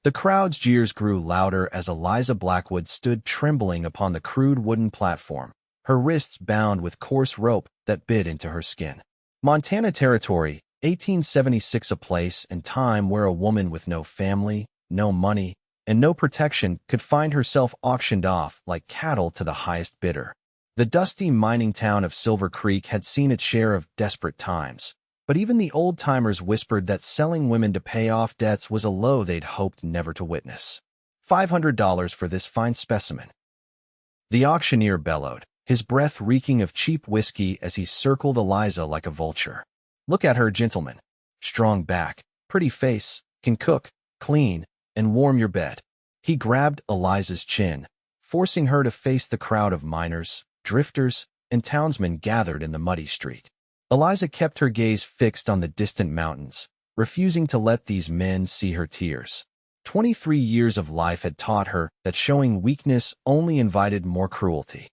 The crowd's jeers grew louder as Eliza Blackwood stood trembling upon the crude wooden platform, her wrists bound with coarse rope that bit into her skin. Montana Territory, 1876, a place and time where a woman with no family, no money, and no protection could find herself auctioned off like cattle to the highest bidder. The dusty mining town of Silver Creek had seen its share of desperate times, but even the old-timers whispered that selling women to pay off debts was a low they'd hoped never to witness. $500 for this fine specimen. The auctioneer bellowed, his breath reeking of cheap whiskey as he circled Eliza like a vulture. Look at her, gentlemen. Strong back, pretty face, can cook, clean, and warm your bed. He grabbed Eliza's chin, forcing her to face the crowd of miners, drifters, and townsmen gathered in the muddy street. Eliza kept her gaze fixed on the distant mountains, refusing to let these men see her tears. 23 years of life had taught her that showing weakness only invited more cruelty.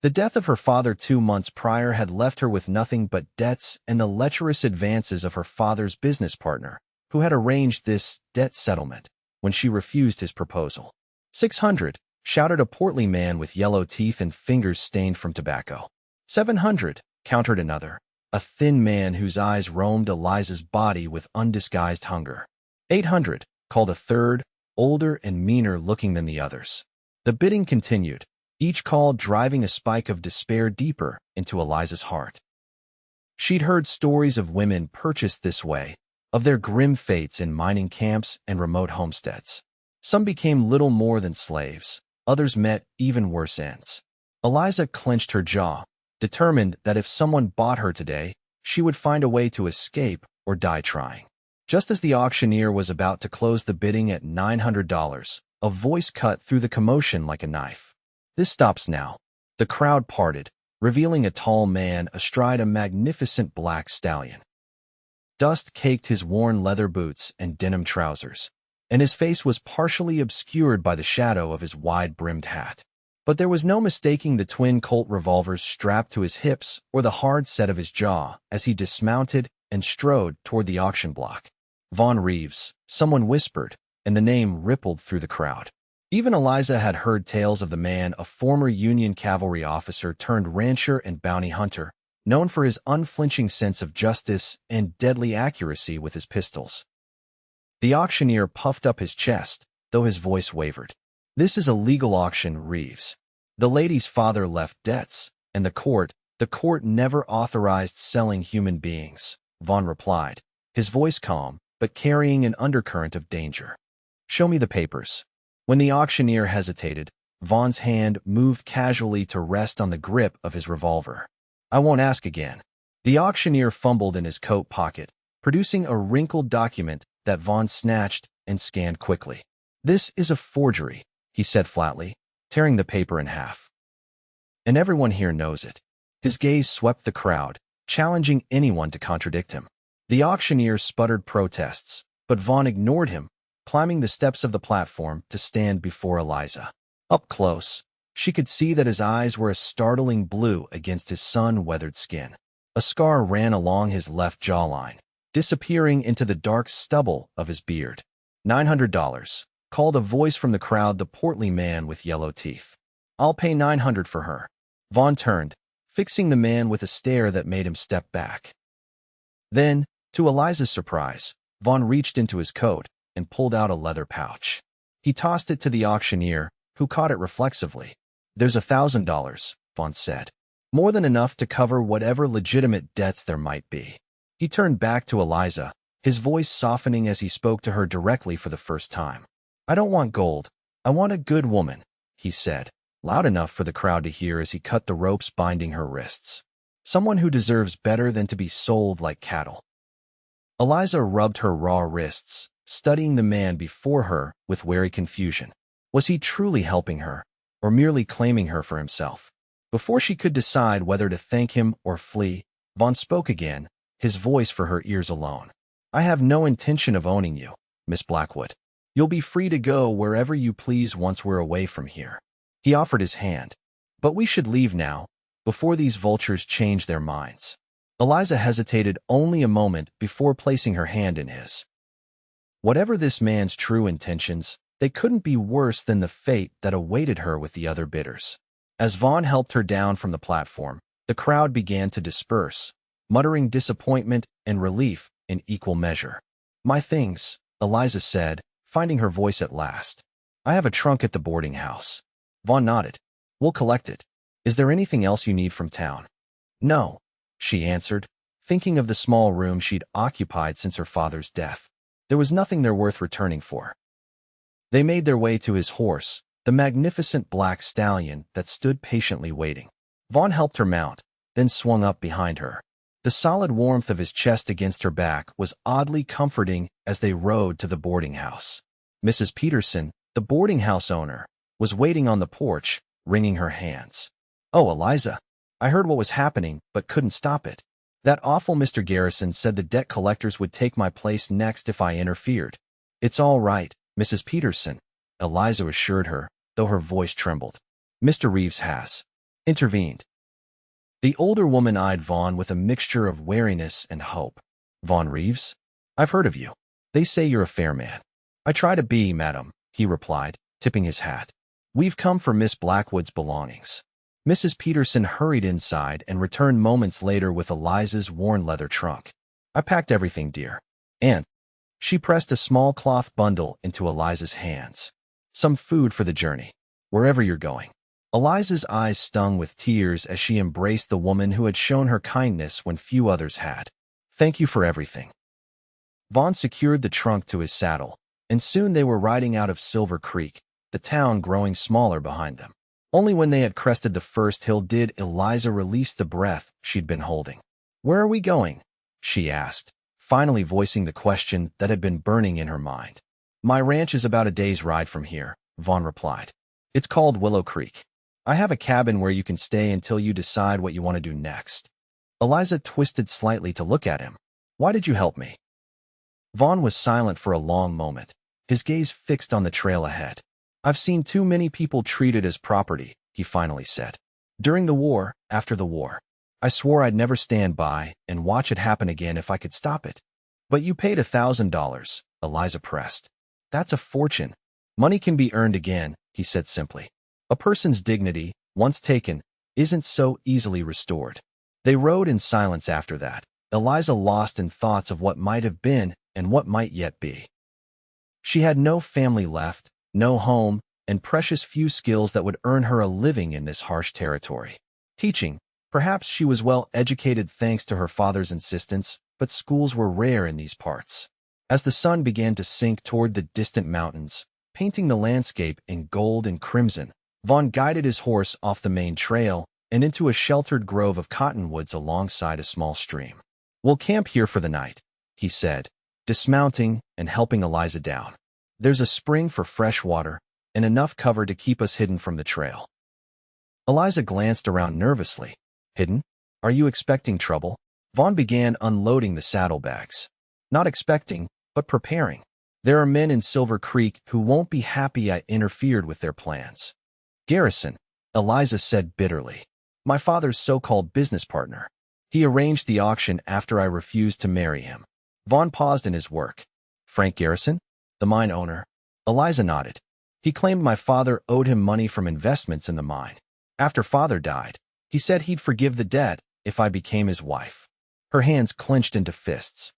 The death of her father 2 months prior had left her with nothing but debts and the lecherous advances of her father's business partner, who had arranged this debt settlement when she refused his proposal. 600, shouted a portly man with yellow teeth and fingers stained from tobacco. 700, countered another, a thin man whose eyes roamed Eliza's body with undisguised hunger. 800, called a third, older and meaner looking than the others. The bidding continued, each call driving a spike of despair deeper into Eliza's heart. She'd heard stories of women purchased this way, of their grim fates in mining camps and remote homesteads. Some became little more than slaves, others met even worse ends. Eliza clenched her jaw, determined that if someone bought her today, she would find a way to escape or die trying. Just as the auctioneer was about to close the bidding at $900, a voice cut through the commotion like a knife. This stops now. The crowd parted, revealing a tall man astride a magnificent black stallion. Dust caked his worn leather boots and denim trousers, and his face was partially obscured by the shadow of his wide-brimmed hat. But there was no mistaking the twin Colt revolvers strapped to his hips or the hard set of his jaw as he dismounted and strode toward the auction block. Vaughn Reeves, someone whispered, and the name rippled through the crowd. Even Eliza had heard tales of the man, a former Union cavalry officer turned rancher and bounty hunter, known for his unflinching sense of justice and deadly accuracy with his pistols. The auctioneer puffed up his chest, though his voice wavered. This is a legal auction, Reeves. The lady's father left debts, and the court never authorized selling human beings, Vaughn replied, his voice calm, but carrying an undercurrent of danger. Show me the papers. When the auctioneer hesitated, Vaughn's hand moved casually to rest on the grip of his revolver. I won't ask again. The auctioneer fumbled in his coat pocket, producing a wrinkled document that Vaughn snatched and scanned quickly. This is a forgery, he said flatly, tearing the paper in half. And everyone here knows it. His gaze swept the crowd, challenging anyone to contradict him. The auctioneer sputtered protests, but Vaughn ignored him, climbing the steps of the platform to stand before Eliza. Up close, she could see that his eyes were a startling blue against his sun-weathered skin. A scar ran along his left jawline, disappearing into the dark stubble of his beard. $900, called a voice from the crowd, the portly man with yellow teeth. I'll pay $900 for her. Vaughn turned, fixing the man with a stare that made him step back. Then, to Eliza's surprise, Vaughn reached into his coat and pulled out a leather pouch. He tossed it to the auctioneer, who caught it reflexively. There's $1,000, Vaughn said. More than enough to cover whatever legitimate debts there might be. He turned back to Eliza, his voice softening as he spoke to her directly for the first time. I don't want gold. I want a good woman, he said, loud enough for the crowd to hear as he cut the ropes binding her wrists. Someone who deserves better than to be sold like cattle. Eliza rubbed her raw wrists, studying the man before her with wary confusion. Was he truly helping her, or merely claiming her for himself? Before she could decide whether to thank him or flee, Vaughn spoke again, his voice for her ears alone. I have no intention of owning you, Miss Blackwood. You'll be free to go wherever you please once we're away from here. He offered his hand. But we should leave now, before these vultures change their minds. Eliza hesitated only a moment before placing her hand in his. Whatever this man's true intentions, they couldn't be worse than the fate that awaited her with the other bidders. As Vaughn helped her down from the platform, the crowd began to disperse, muttering disappointment and relief in equal measure. "My things," Eliza said, finding her voice at last. "I have a trunk at the boarding house." Vaughn nodded. "We'll collect it. Is there anything else you need from town?" "No," she answered, thinking of the small room she'd occupied since her father's death. There was nothing there worth returning for. They made their way to his horse, the magnificent black stallion that stood patiently waiting. Vaughn helped her mount, then swung up behind her. The solid warmth of his chest against her back was oddly comforting as they rode to the boarding house. Mrs. Peterson, the boarding house owner, was waiting on the porch, wringing her hands. "Oh, Eliza, I heard what was happening but couldn't stop it. That awful Mr. Garrison said the debt collectors would take my place next if I interfered." "It's all right, Mrs. Peterson," Eliza assured her, though her voice trembled. "Mr. Reeves has intervened." The older woman eyed Vaughn with a mixture of wariness and hope. "Vaughn Reeves? I've heard of you. They say you're a fair man." "I try to be, madam," he replied, tipping his hat. "We've come for Miss Blackwood's belongings." Mrs. Peterson hurried inside and returned moments later with Eliza's worn leather trunk. "I packed everything, dear." And she pressed a small cloth bundle into Eliza's hands. "Some food for the journey, wherever you're going." Eliza's eyes stung with tears as she embraced the woman who had shown her kindness when few others had. "Thank you for everything." Vaughn secured the trunk to his saddle, and soon they were riding out of Silver Creek, the town growing smaller behind them. Only when they had crested the first hill did Eliza release the breath she'd been holding. "Where are we going?" she asked, finally voicing the question that had been burning in her mind. "My ranch is about a day's ride from here," Vaughn replied. "It's called Willow Creek. I have a cabin where you can stay until you decide what you want to do next." Eliza twisted slightly to look at him. "Why did you help me?" Vaughn was silent for a long moment, his gaze fixed on the trail ahead. "I've seen too many people treated as property," he finally said. "During the war, after the war. I swore I'd never stand by and watch it happen again if I could stop it." "But you paid $1,000, Eliza pressed. "That's a fortune." "Money can be earned again," he said simply. "A person's dignity, once taken, isn't so easily restored." They rode in silence after that, Eliza lost in thoughts of what might have been and what might yet be. She had no family left, no home, and precious few skills that would earn her a living in this harsh territory. Teaching, perhaps she was well educated thanks to her father's insistence, but schools were rare in these parts. As the sun began to sink toward the distant mountains, painting the landscape in gold and crimson, Vaughn guided his horse off the main trail and into a sheltered grove of cottonwoods alongside a small stream. "We'll camp here for the night," he said, dismounting and helping Eliza down. "There's a spring for fresh water and enough cover to keep us hidden from the trail." Eliza glanced around nervously. "Hidden? Are you expecting trouble?" Vaughn began unloading the saddlebags. "Not expecting, but preparing. There are men in Silver Creek who won't be happy I interfered with their plans." "Garrison," Eliza said bitterly. "My father's so-called business partner. He arranged the auction after I refused to marry him." Vaughn paused in his work. "Frank Garrison? The mine owner?" Eliza nodded. "He claimed my father owed him money from investments in the mine. After father died, he said he'd forgive the debt if I became his wife." Her hands clenched into fists.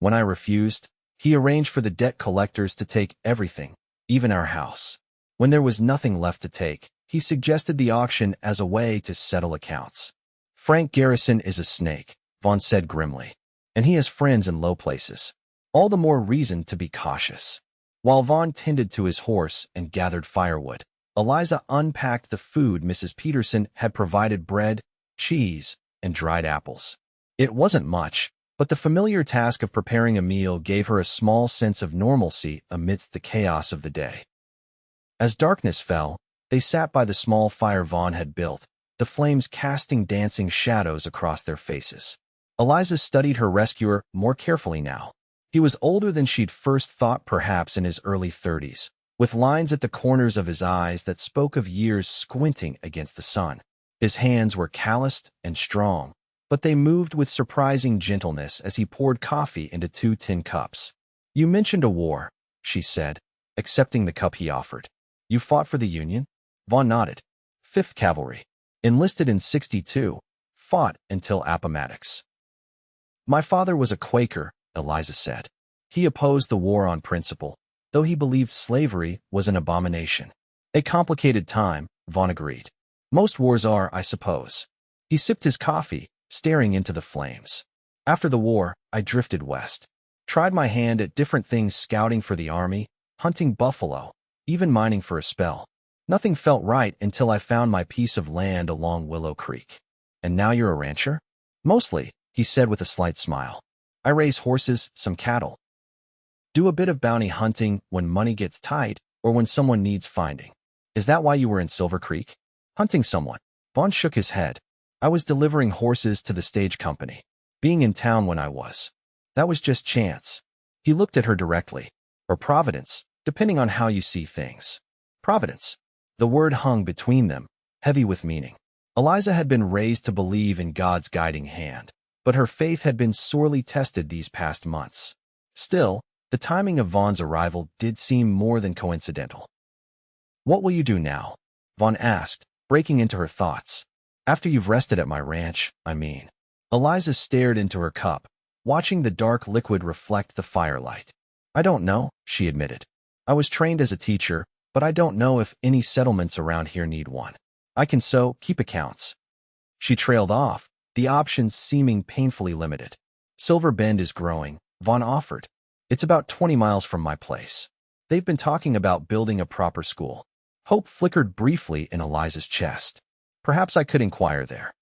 "When I refused, he arranged for the debt collectors to take everything, even our house. When there was nothing left to take, he suggested the auction as a way to settle accounts." "Frank Garrison is a snake," Vaughn said grimly, "and he has friends in low places. All the more reason to be cautious." While Vaughn tended to his horse and gathered firewood, Eliza unpacked the food Mrs. Peterson had provided: bread, cheese, and dried apples. It wasn't much, but the familiar task of preparing a meal gave her a small sense of normalcy amidst the chaos of the day. As darkness fell, they sat by the small fire Vaughn had built, the flames casting dancing shadows across their faces. Eliza studied her rescuer more carefully now. He was older than she'd first thought, perhaps in his early 30s, with lines at the corners of his eyes that spoke of years squinting against the sun. His hands were calloused and strong, but they moved with surprising gentleness as he poured coffee into 2 tin cups. You mentioned a war, she said, accepting the cup he offered. You fought for the Union? Vaughn nodded. 5th Cavalry. Enlisted in 62. Fought until Appomattox. My father was a Quaker, Eliza said. He opposed the war on principle, though he believed slavery was an abomination. A complicated time, Vaughn agreed. Most wars are, I suppose. He sipped his coffee, staring into the flames. After the war, I drifted west. Tried my hand at different things, scouting for the army, hunting buffalo, even mining for a spell. Nothing felt right until I found my piece of land along Willow Creek. And now you're a rancher? Mostly, he said with a slight smile. I raise horses, some cattle. Do a bit of bounty hunting when money gets tight or when someone needs finding. Is that why you were in Silver Creek? Hunting someone. Vaughn shook his head. I was delivering horses to the stage company. Being in town when I was. That was just chance. He looked at her directly. Or providence, depending on how you see things. Providence. The word hung between them, heavy with meaning. Eliza had been raised to believe in God's guiding hand, but her faith had been sorely tested these past months. Still, the timing of Vaughn's arrival did seem more than coincidental. What will you do now? Vaughn asked, breaking into her thoughts. After you've rested at my ranch, I mean. Eliza stared into her cup, watching the dark liquid reflect the firelight. I don't know, she admitted. I was trained as a teacher, but I don't know if any settlements around here need one. I can keep accounts. She trailed off, the options seeming painfully limited. Silver Bend is growing, Vaughn offered. It's about 20 miles from my place. They've been talking about building a proper school. Hope flickered briefly in Eliza's chest. Perhaps I could inquire there.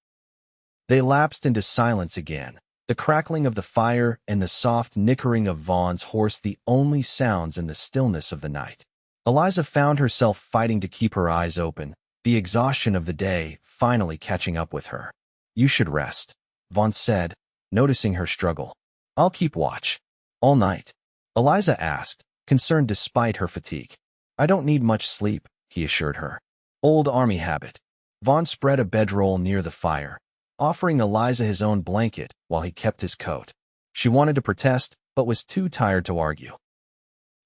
They lapsed into silence again, the crackling of the fire and the soft nickering of Vaughn's horse the only sounds in the stillness of the night. Eliza found herself fighting to keep her eyes open, the exhaustion of the day finally catching up with her. You should rest, Vaughn said, noticing her struggle. I'll keep watch. All night? Eliza asked, concerned despite her fatigue. I don't need much sleep, he assured her. Old army habit. Vaughn spread a bedroll near the fire, offering Eliza his own blanket while he kept his coat. She wanted to protest, but was too tired to argue.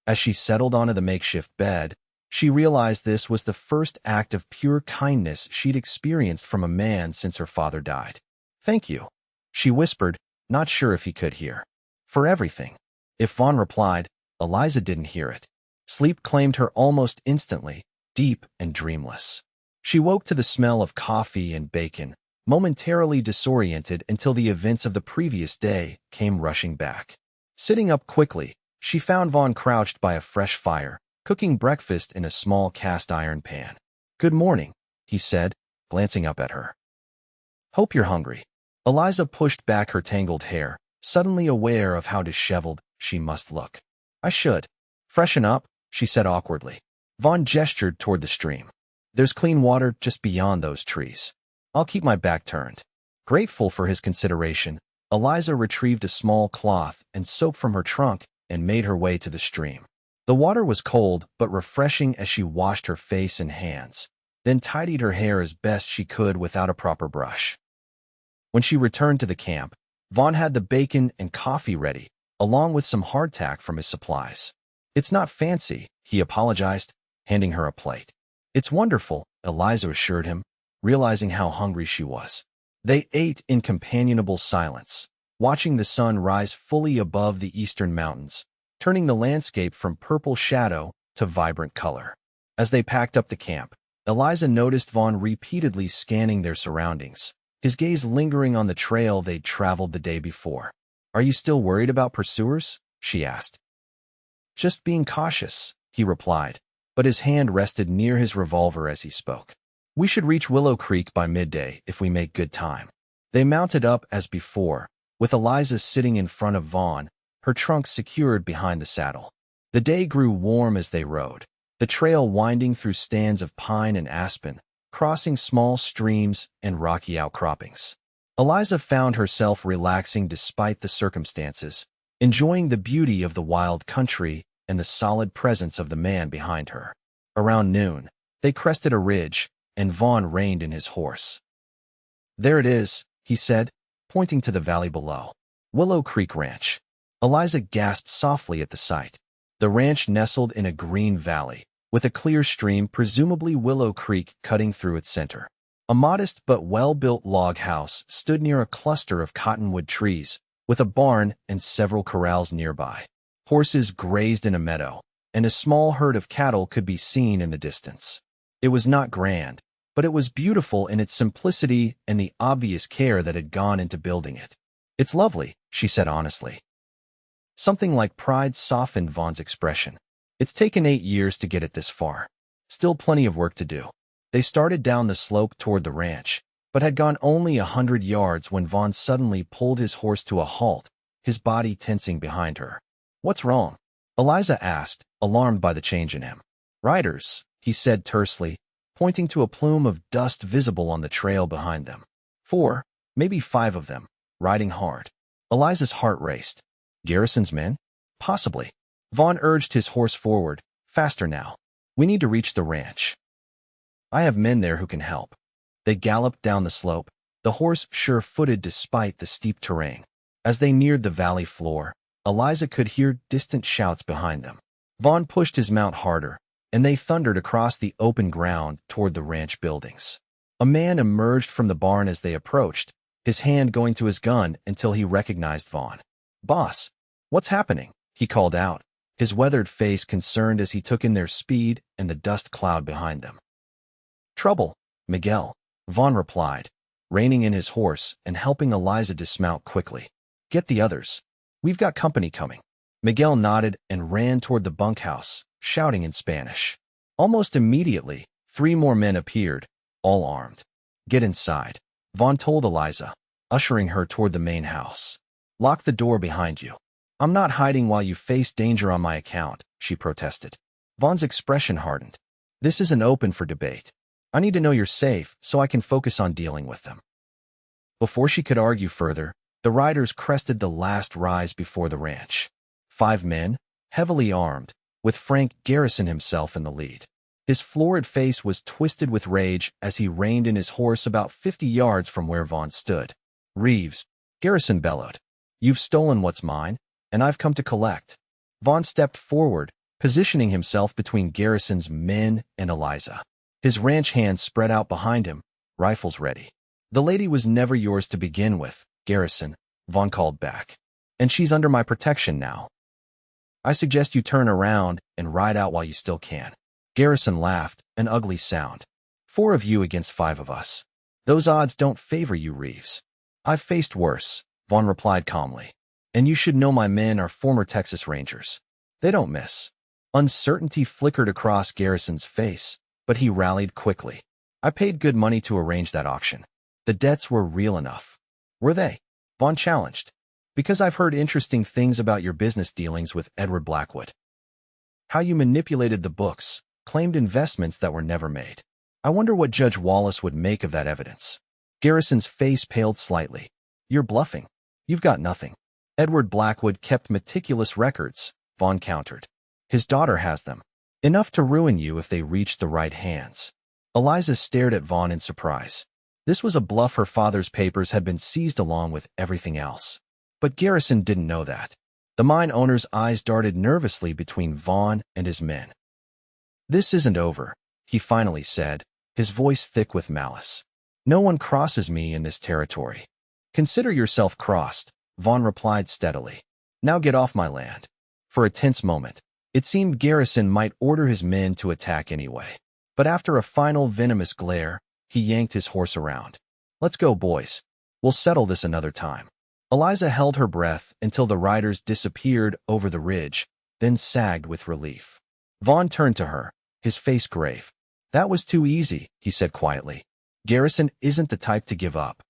As she settled onto the makeshift bed, she realized this was the first act of pure kindness she'd experienced from a man since her father died. Thank you, she whispered, not sure if he could hear. For everything. If Vaughn replied, Eliza didn't hear it. Sleep claimed her almost instantly, deep and dreamless. She woke to the smell of coffee and bacon, momentarily disoriented until the events of the previous day came rushing back. Sitting up quickly, she found Vaughn crouched by a fresh fire, cooking breakfast in a small cast-iron pan. Good morning, he said, glancing up at her. Hope you're hungry. Eliza pushed back her tangled hair, suddenly aware of how disheveled she must look. I should. Freshen up, she said awkwardly. Vaughn gestured toward the stream. There's clean water just beyond those trees. I'll keep my back turned. Grateful for his consideration, Eliza retrieved a small cloth and soap from her trunk and made her way to the stream. The water was cold but refreshing as she washed her face and hands, then tidied her hair as best she could without a proper brush. When she returned to the camp, Vaughn had the bacon and coffee ready, along with some hardtack from his supplies. It's not fancy, he apologized, handing her a plate. It's wonderful, Eliza assured him, realizing how hungry she was. They ate in companionable silence, watching the sun rise fully above the eastern mountains, turning the landscape from purple shadow to vibrant color. As they packed up the camp, Eliza noticed Vaughn repeatedly scanning their surroundings, his gaze lingering on the trail they'd traveled the day before. Are you still worried about pursuers? She asked. Just being cautious, he replied, but his hand rested near his revolver as he spoke. We should reach Willow Creek by midday if we make good time. They mounted up as before, with Eliza sitting in front of Vaughn, her trunk secured behind the saddle. The day grew warm as they rode, the trail winding through stands of pine and aspen, crossing small streams and rocky outcroppings. Eliza found herself relaxing despite the circumstances, enjoying the beauty of the wild country and the solid presence of the man behind her. Around noon, they crested a ridge, and Vaughn reined in his horse. There it is, he said, pointing to the valley below. Willow Creek Ranch. Eliza gasped softly at the sight. The ranch nestled in a green valley, with a clear stream, presumably Willow Creek, cutting through its center. A modest but well-built log house stood near a cluster of cottonwood trees, with a barn and several corrals nearby. Horses grazed in a meadow, and a small herd of cattle could be seen in the distance. It was not grand, but it was beautiful in its simplicity and the obvious care that had gone into building it. "It's lovely," she said honestly. Something like pride softened Vaughn's expression. "It's taken 8 years to get it this far. Still plenty of work to do." They started down the slope toward the ranch, but had gone only 100 yards when Vaughn suddenly pulled his horse to a halt, his body tensing behind her. "What's wrong?" Eliza asked, alarmed by the change in him. "Riders," he said tersely, pointing to a plume of dust visible on the trail behind them. 4, maybe 5 of them, riding hard. Eliza's heart raced. Garrison's men? Possibly. Vaughn urged his horse forward. "Faster now. We need to reach the ranch. I have men there who can help." They galloped down the slope, the horse sure-footed despite the steep terrain. As they neared the valley floor, Eliza could hear distant shouts behind them. Vaughn pushed his mount harder, and they thundered across the open ground toward the ranch buildings. A man emerged from the barn as they approached, his hand going to his gun until he recognized Vaughn. "Boss, what's happening?" he called out, his weathered face concerned as he took in their speed and the dust cloud behind them. "Trouble, Miguel," Vaughn replied, reining in his horse and helping Eliza dismount quickly. "Get the others. We've got company coming." Miguel nodded and ran toward the bunkhouse, shouting in Spanish. Almost immediately, 3 more men appeared, all armed. "Get inside," Vaughn told Eliza, ushering her toward the main house. "Lock the door behind you." "I'm not hiding while you face danger on my account," she protested. Vaughn's expression hardened. "This isn't open for debate. I need to know you're safe so I can focus on dealing with them." Before she could argue further, the riders crested the last rise before the ranch. 5 men, heavily armed, with Frank Garrison himself in the lead. His florid face was twisted with rage as he reined in his horse about 50 yards from where Vaughn stood. "Reeves," Garrison bellowed, "you've stolen what's mine, and I've come to collect." Vaughn stepped forward, positioning himself between Garrison's men and Eliza. His ranch hands spread out behind him, rifles ready. "The lady was never yours to begin with, Garrison," Vaughn called back. "And she's under my protection now. I suggest you turn around and ride out while you still can." Garrison laughed, an ugly sound. 4 of you against 5 of us. Those odds don't favor you, Reeves." "I've faced worse," Vaughn replied calmly. "And you should know my men are former Texas Rangers. They don't miss." Uncertainty flickered across Garrison's face, but he rallied quickly. "I paid good money to arrange that auction. The debts were real enough." "Were they?" Vaughn challenged. "Because I've heard interesting things about your business dealings with Edward Blackwood. How you manipulated the books, claimed investments that were never made. I wonder what Judge Wallace would make of that evidence." Garrison's face paled slightly. "You're bluffing. You've got nothing." "Edward Blackwood kept meticulous records," Vaughn countered. "His daughter has them. Enough to ruin you if they reach the right hands." Eliza stared at Vaughn in surprise. This was a bluff. Her father's papers had been seized along with everything else. But Garrison didn't know that. The mine owner's eyes darted nervously between Vaughn and his men. "This isn't over," he finally said, his voice thick with malice. "No one crosses me in this territory." "Consider yourself crossed," Vaughn replied steadily. "Now get off my land." For a tense moment, it seemed Garrison might order his men to attack anyway. But after a final venomous glare, he yanked his horse around. "Let's go, boys. We'll settle this another time." Eliza held her breath until the riders disappeared over the ridge, then sagged with relief. Vaughn turned to her, his face grave. "That was too easy," he said quietly. "Garrison isn't the type to give up."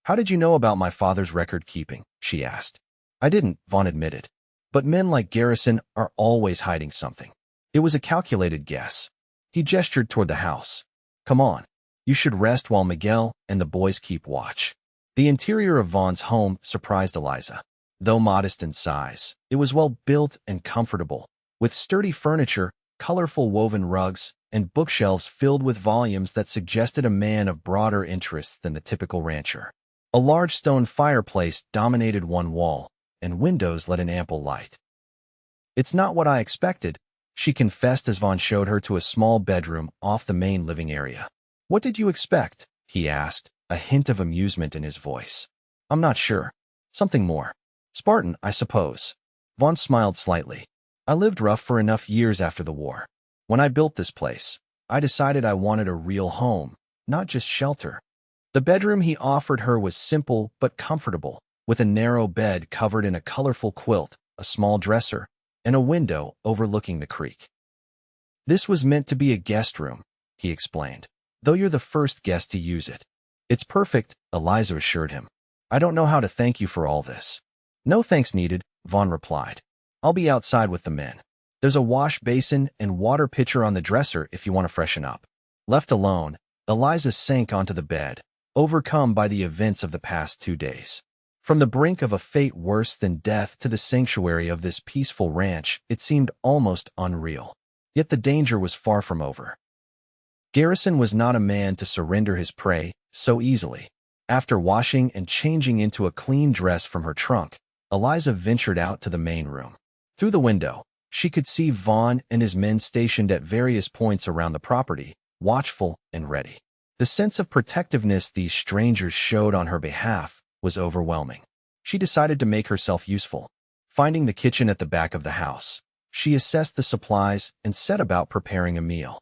"How did you know about my father's record-keeping?" she asked. "I didn't," Vaughn admitted. "But men like Garrison are always hiding something. It was a calculated guess." He gestured toward the house. "Come on. You should rest while Miguel and the boys keep watch." The interior of Vaughn's home surprised Eliza. Though modest in size, it was well built and comfortable, with sturdy furniture, colorful woven rugs, and bookshelves filled with volumes that suggested a man of broader interests than the typical rancher. A large stone fireplace dominated one wall, and windows let in ample light. "It's not what I expected," she confessed as Vaughn showed her to a small bedroom off the main living area. "What did you expect?" he asked, a hint of amusement in his voice. "I'm not sure. Something more. Spartan, I suppose." Vaughn smiled slightly. "I lived rough for enough years after the war. When I built this place, I decided I wanted a real home, not just shelter." The bedroom he offered her was simple but comfortable, with a narrow bed covered in a colorful quilt, a small dresser, and a window overlooking the creek. "This was meant to be a guest room," he explained, "though you're the first guest to use it." "It's perfect," Eliza assured him. "I don't know how to thank you for all this." "No thanks needed," Vaughn replied. "I'll be outside with the men. There's a wash basin and water pitcher on the dresser if you want to freshen up." Left alone, Eliza sank onto the bed, overcome by the events of the past 2 days. From the brink of a fate worse than death to the sanctuary of this peaceful ranch, it seemed almost unreal. Yet the danger was far from over. Garrison was not a man to surrender his prey so easily. After washing and changing into a clean dress from her trunk, Eliza ventured out to the main room. Through the window, she could see Vaughn and his men stationed at various points around the property, watchful and ready. The sense of protectiveness these strangers showed on her behalf was overwhelming. She decided to make herself useful. Finding the kitchen at the back of the house, she assessed the supplies and set about preparing a meal.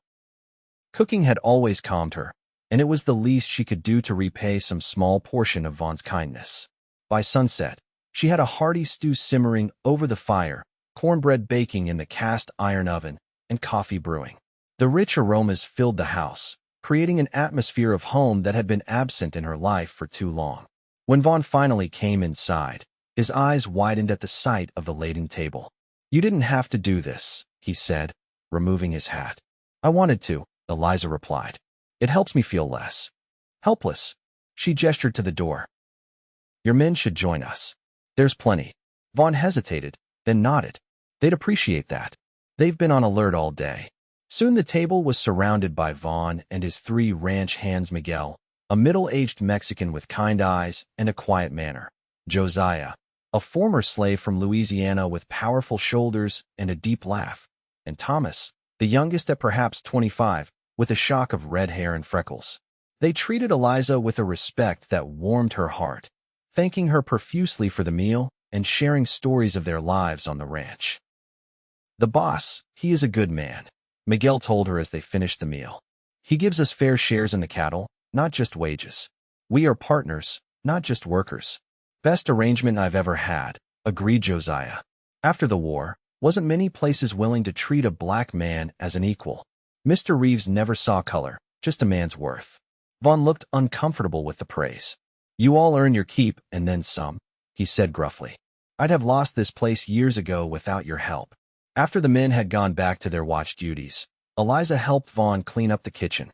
Cooking had always calmed her, and it was the least she could do to repay some small portion of Vaughn's kindness. By sunset, she had a hearty stew simmering over the fire, cornbread baking in the cast-iron oven, and coffee brewing. The rich aromas filled the house, creating an atmosphere of home that had been absent in her life for too long. When Vaughn finally came inside, his eyes widened at the sight of the laden table. "You didn't have to do this," he said, removing his hat. "I wanted to," Eliza replied. "It helps me feel less helpless." She gestured to the door. "Your men should join us. There's plenty." Vaughn hesitated, then nodded. "They'd appreciate that. They've been on alert all day." Soon the table was surrounded by Vaughn and his 3 ranch hands: Miguel, a middle-aged Mexican with kind eyes and a quiet manner; Josiah, a former slave from Louisiana with powerful shoulders and a deep laugh; and Thomas, the youngest at perhaps 25, with a shock of red hair and freckles. They treated Eliza with a respect that warmed her heart, thanking her profusely for the meal and sharing stories of their lives on the ranch. "The boss, he is a good man," Miguel told her as they finished the meal. "He gives us fair shares in the cattle, not just wages. We are partners, not just workers." "Best arrangement I've ever had," agreed Josiah. After the war, wasn't many places willing to treat a black man as an equal. Mr. Reeves never saw color, just a man's worth. Vaughn looked uncomfortable with the praise. "You all earn your keep and then some," he said gruffly. "I'd have lost this place years ago without your help." After the men had gone back to their watch duties, Eliza helped Vaughn clean up the kitchen.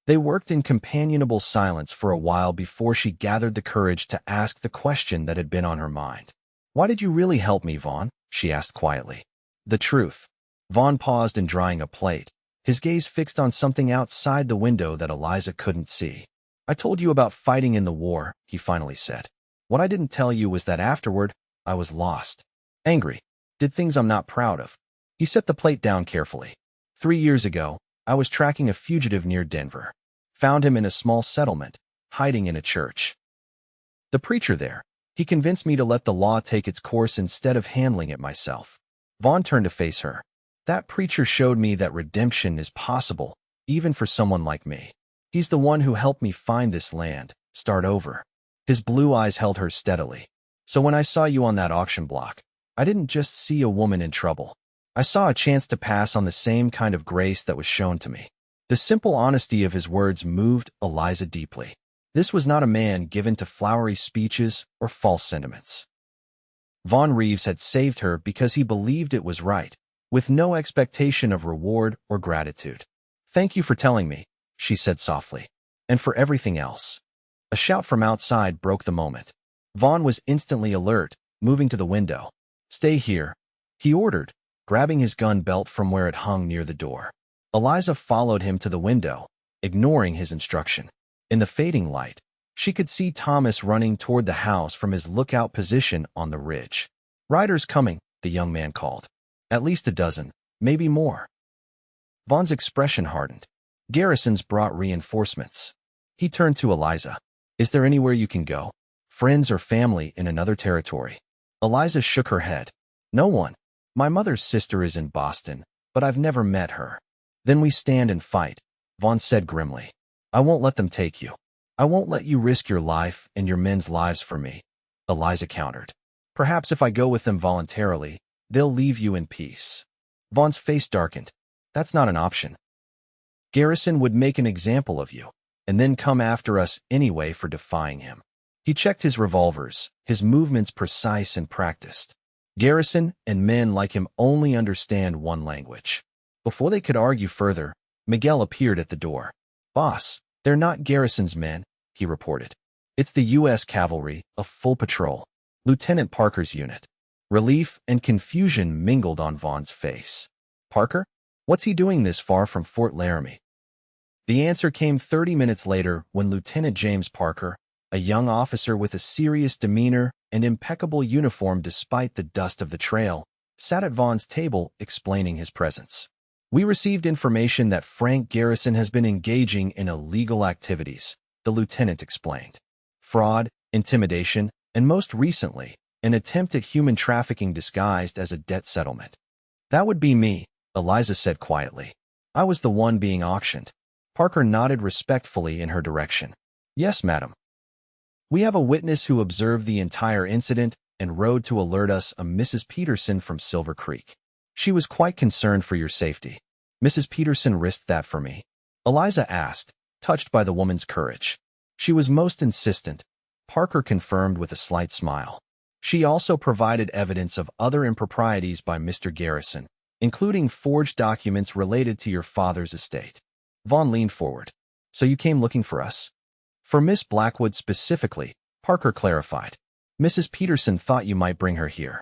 They worked in companionable silence for a while before she gathered the courage to ask the question that had been on her mind. "Why did you really help me, Vaughn?" she asked quietly. "The truth." Vaughn paused in drying a plate, his gaze fixed on something outside the window that Eliza couldn't see. "I told you about fighting in the war," he finally said. "What I didn't tell you was that afterward, I was lost. Angry. Did things I'm not proud of." He set the plate down carefully. 3 years ago, I was tracking a fugitive near Denver. Found him in a small settlement, hiding in a church. The preacher there, he convinced me to let the law take its course instead of handling it myself. Vaughn turned to face her. "That preacher showed me that redemption is possible, even for someone like me. He's the one who helped me find this land, start over." His blue eyes held her steadily. "So when I saw you on that auction block, I didn't just see a woman in trouble. I saw a chance to pass on the same kind of grace that was shown to me." The simple honesty of his words moved Eliza deeply. This was not a man given to flowery speeches or false sentiments. Vaughn Reeves had saved her because he believed it was right, with no expectation of reward or gratitude. "Thank you for telling me," she said softly, "and for everything else." A shout from outside broke the moment. Vaughn was instantly alert, moving to the window. "Stay here," he ordered, grabbing his gun belt from where it hung near the door. Eliza followed him to the window, ignoring his instruction. In the fading light, She could see Thomas running toward the house from his lookout position on the ridge. "Riders coming," the young man called. "At least a dozen, maybe more." Vaughn's expression hardened. "Garrison's brought reinforcements." He turned to Eliza. "Is there anywhere you can go? Friends or family in another territory?" Eliza shook her head. "No one. My mother's sister is in Boston, but I've never met her." "Then we stand and fight," Vaughn said grimly. "I won't let them take you. I won't let you risk your life and your men's lives for me," Eliza countered. "Perhaps if I go with them voluntarily, they'll leave you in peace." Vaughn's face darkened. "That's not an option. Garrison would make an example of you, and then come after us anyway for defying him." He checked his revolvers, his movements precise and practiced. Garrison and men like him only understand one language. Before they could argue further, Miguel appeared at the door. "Boss, they're not Garrison's men," he reported. "It's the U.S. Cavalry, a full patrol. Lieutenant Parker's unit." Relief and confusion mingled on Vaughn's face. "Parker? What's he doing this far from Fort Laramie?" The answer came 30 minutes later when Lieutenant James Parker, a young officer with a serious demeanor and impeccable uniform despite the dust of the trail, sat at Vaughn's table explaining his presence. "We received information that Frank Garrison has been engaging in illegal activities," the lieutenant explained. "Fraud, intimidation, and most recently, an attempt at human trafficking disguised as a debt settlement." "That would be me," Eliza said quietly. "I was the one being auctioned." Parker nodded respectfully in her direction. "Yes, madam. We have a witness who observed the entire incident and rode to alert us, a Mrs. Peterson from Silver Creek. She was quite concerned for your safety." "Mrs. Peterson risked that for me?" Eliza asked, touched by the woman's courage. "She was most insistent," Parker confirmed with a slight smile. "She also provided evidence of other improprieties by Mr. Garrison, including forged documents related to your father's estate." Vaughn leaned forward. "So you came looking for us?" "For Miss Blackwood specifically," Parker clarified. "Mrs. Peterson thought you might bring her here.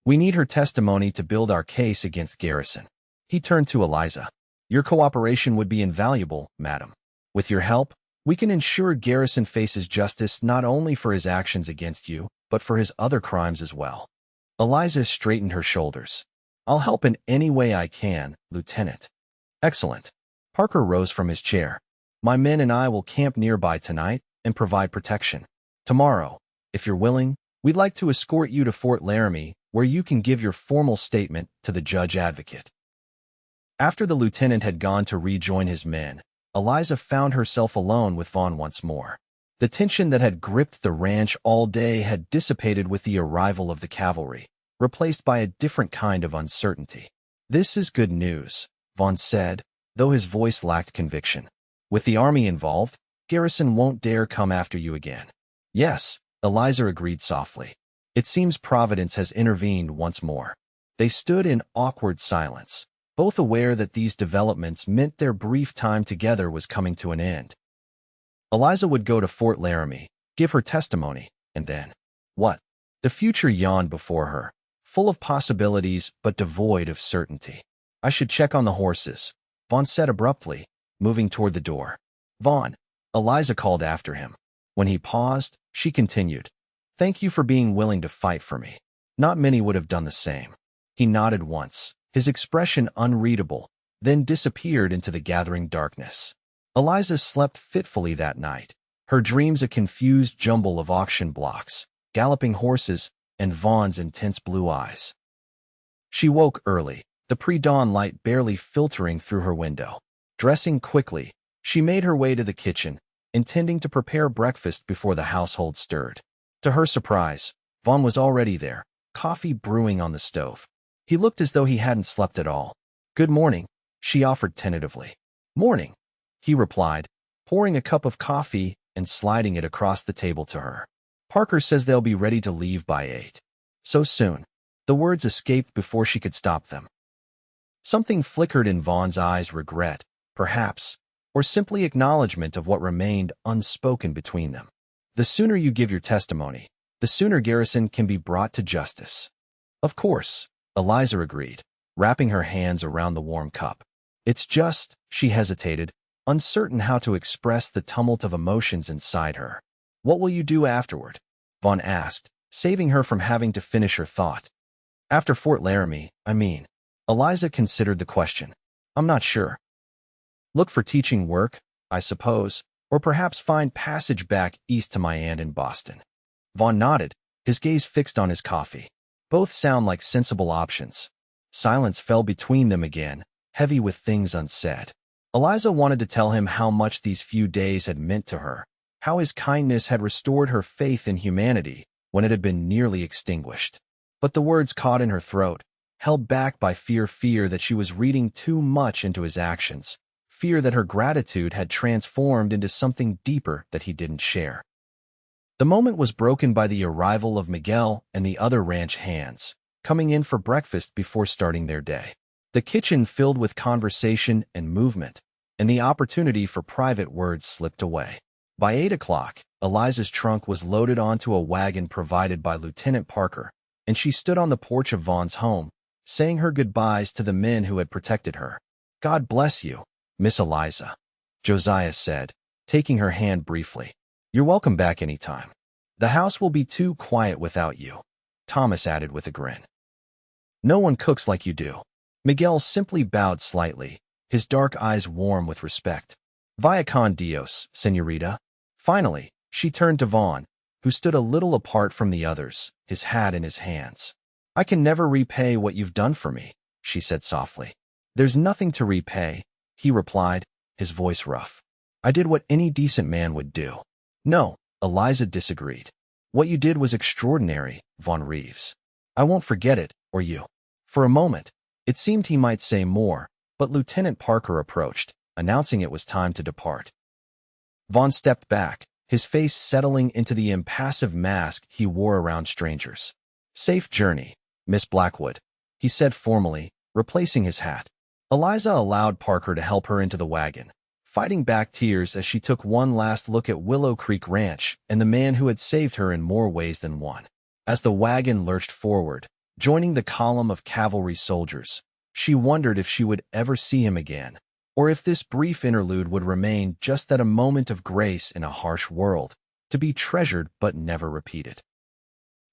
We need her testimony to build our case against Garrison." He turned to Eliza. "Your cooperation would be invaluable, madam. With your help, we can ensure Garrison faces justice not only for his actions against you, but for his other crimes as well." Eliza straightened her shoulders. "I'll help in any way I can, Lieutenant." "Excellent." Parker rose from his chair. "My men and I will camp nearby tonight and provide protection. Tomorrow, if you're willing, we'd like to escort you to Fort Laramie, where you can give your formal statement to the judge advocate." After the lieutenant had gone to rejoin his men, Eliza found herself alone with Vaughn once more. The tension that had gripped the ranch all day had dissipated with the arrival of the cavalry, replaced by a different kind of uncertainty. "This is good news," Vaughn said, though his voice lacked conviction. "With the army involved, Garrison won't dare come after you again." "Yes," Eliza agreed softly. "It seems Providence has intervened once more." They stood in awkward silence, both aware that these developments meant their brief time together was coming to an end. Eliza would go to Fort Laramie, give her testimony, and then what? The future yawned before her, full of possibilities but devoid of certainty. "I should check on the horses," Vaughn said abruptly, moving toward the door. "Vaughn," Eliza called after him. When he paused, she continued, "Thank you for being willing to fight for me. Not many would have done the same." He nodded once, his expression unreadable, then disappeared into the gathering darkness. Eliza slept fitfully that night, her dreams a confused jumble of auction blocks, galloping horses, and Vaughn's intense blue eyes. She woke early, the pre-dawn light barely filtering through her window. Dressing quickly, she made her way to the kitchen, intending to prepare breakfast before the household stirred. To her surprise, Vaughn was already there, coffee brewing on the stove. He looked as though he hadn't slept at all. "Good morning," she offered tentatively. "Morning," he replied, pouring a cup of coffee and sliding it across the table to her. "Parker says they'll be ready to leave by 8. "So soon?" The words escaped before she could stop them. Something flickered in Vaughn's eyes, regret, perhaps, or simply acknowledgement of what remained unspoken between them. "The sooner you give your testimony, the sooner Garrison can be brought to justice." "Of course," Eliza agreed, wrapping her hands around the warm cup. "It's just," she hesitated, uncertain how to express the tumult of emotions inside her. "What will you do afterward?" Vaughn asked, saving her from having to finish her thought. "After Fort Laramie, I mean." Eliza considered the question. "I'm not sure. Look for teaching work, I suppose, or perhaps find passage back east to my aunt in Boston." Vaughn nodded, his gaze fixed on his coffee. Both sound like sensible options. Silence fell between them again, heavy with things unsaid. Eliza wanted to tell him how much these few days had meant to her, how his kindness had restored her faith in humanity when it had been nearly extinguished. But the words caught in her throat, held back by fear that she was reading too much into his actions, fear that her gratitude had transformed into something deeper that he didn't share. The moment was broken by the arrival of Miguel and the other ranch hands, coming in for breakfast before starting their day. The kitchen filled with conversation and movement, and the opportunity for private words slipped away. By 8 o'clock, Eliza's trunk was loaded onto a wagon provided by Lieutenant Parker, and she stood on the porch of Vaughn's home, saying her goodbyes to the men who had protected her. "God bless you, Miss Eliza," Josiah said, taking her hand briefly. "You're welcome back anytime. The house will be too quiet without you," Thomas added with a grin. "No one cooks like you do." Miguel simply bowed slightly, his dark eyes warm with respect. "Vaya con Dios, señorita." Finally, she turned to Vaughn, who stood a little apart from the others, his hat in his hands. "I can never repay what you've done for me," she said softly. "There's nothing to repay," he replied, his voice rough. "I did what any decent man would do." "No," Eliza disagreed. "What you did was extraordinary, Vaughn Reeves. I won't forget it, or you." For a moment, it seemed he might say more, but Lieutenant Parker approached, announcing it was time to depart. Vaughn stepped back, his face settling into the impassive mask he wore around strangers. "Safe journey, Miss Blackwood," he said formally, replacing his hat. Eliza allowed Parker to help her into the wagon, fighting back tears as she took one last look at Willow Creek Ranch and the man who had saved her in more ways than one. As the wagon lurched forward, joining the column of cavalry soldiers, she wondered if she would ever see him again, or if this brief interlude would remain just that a moment of grace in a harsh world, to be treasured but never repeated.